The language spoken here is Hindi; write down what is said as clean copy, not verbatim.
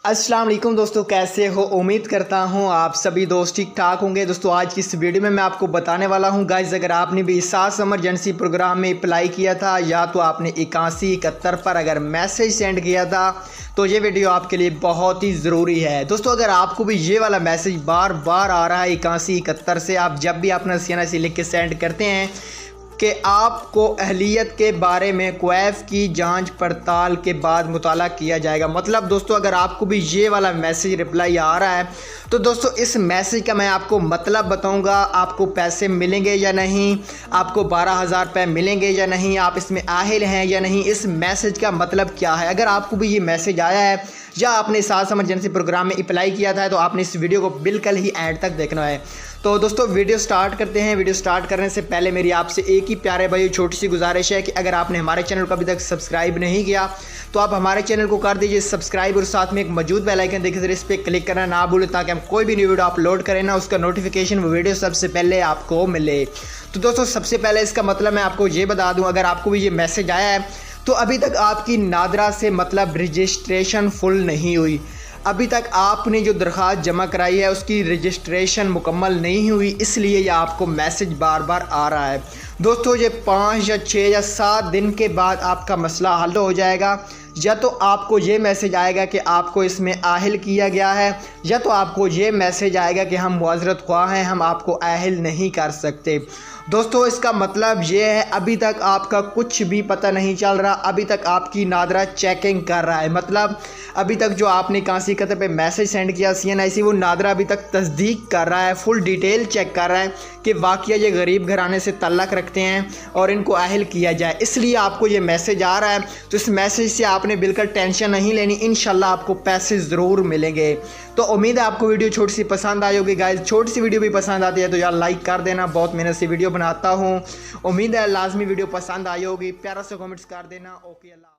अस्सलाम वालेकुम दोस्तों, कैसे हो? उम्मीद करता हूँ आप सभी दोस्त ठीक ठाक होंगे। दोस्तों आज की इस वीडियो में मैं आपको बताने वाला हूँ गाइस, अगर आपने भी एहसास इमरजेंसी प्रोग्राम में अप्लाई किया था या तो आपने 8171 पर अगर मैसेज सेंड किया था तो ये वीडियो आपके लिए बहुत ही ज़रूरी है। दोस्तों अगर आपको भी ये वाला मैसेज बार बार आ रहा है 8171 से, आप जब भी अपना CNIC लिख के सेंड करते हैं कि आपको अहलियत के बारे में क्वैफ की जांच पड़ताल के बाद मुताला किया जाएगा, मतलब दोस्तों अगर आपको भी ये वाला मैसेज रिप्लाई आ रहा है तो दोस्तों इस मैसेज का मैं आपको मतलब बताऊंगा। आपको पैसे मिलेंगे या नहीं, आपको 12,000 रुपये मिलेंगे या नहीं, आप इसमें आहिल हैं या नहीं, इस मैसेज का मतलब क्या है। अगर आपको भी ये मैसेज आया है या आपने एहसास इमरजेंसी प्रोग्राम में अप्लाई किया था तो आपने इस वीडियो को बिल्कुल ही एंड तक देखना है। तो दोस्तों वीडियो स्टार्ट करते हैं। वीडियो स्टार्ट करने से पहले मेरी आपसे एक ही प्यारे भाई छोटी सी गुजारिश है कि अगर आपने हमारे चैनल को अभी तक सब्सक्राइब नहीं किया तो आप हमारे चैनल को कर दीजिए सब्सक्राइब और साथ में एक मौजूद बेल आइकन देखिए, इस पर क्लिक करना ना भूलें ताकि हम कोई भी न्यू वीडियो अपलोड करें ना उसका नोटिफिकेशन वो वीडियो सबसे पहले आपको मिले। तो दोस्तों सबसे पहले इसका मतलब मैं आपको ये बता दूँ, अगर आपको भी ये मैसेज आया है तो अभी तक आपकी नादरा से मतलब रजिस्ट्रेशन फुल नहीं हुई, अभी तक आपने जो दरख्वास्त जमा कराई है उसकी रजिस्ट्रेशन मुकम्मल नहीं हुई, इसलिए ये आपको मैसेज बार बार आ रहा है। दोस्तों ये 5 या 6 या 7 दिन के बाद आपका मसला हल हो जाएगा। या तो आपको ये मैसेज आएगा कि आपको इसमें आहिल किया गया है या तो आपको ये मैसेज आएगा कि हम मुआज़रत ख्वाह हैं, हम आपको आहिल नहीं कर सकते। दोस्तों इसका मतलब ये है अभी तक आपका कुछ भी पता नहीं चल रहा, अभी तक आपकी नादरा चेकिंग कर रहा है, मतलब अभी तक जो आपने कांसी कतर पे मैसेज सेंड किया CNIC वो नादरा अभी तक तस्दीक कर रहा है, फुल डिटेल चेक कर रहा है कि वाकया ये गरीब घराने से तल्लक रखते हैं और इनको अहल किया जाए, इसलिए आपको ये मैसेज आ रहा है। तो इस मैसेज से आपने बिल्कुल टेंशन नहीं लेनी, इंशाल्लाह आपको पैसे ज़रूर मिलेंगे। तो उम्मीद है आपको वीडियो छोटी सी पसंद आई होगी गाइस। छोटी सी वीडियो भी पसंद आती है तो यार लाइक कर देना, बहुत मेहनत से वीडियो बनाता हूँ। उम्मीद है लाजमी वीडियो पसंद आई होगी, प्यारा सा कमेंट्स कर देना। ओके अल्लाह।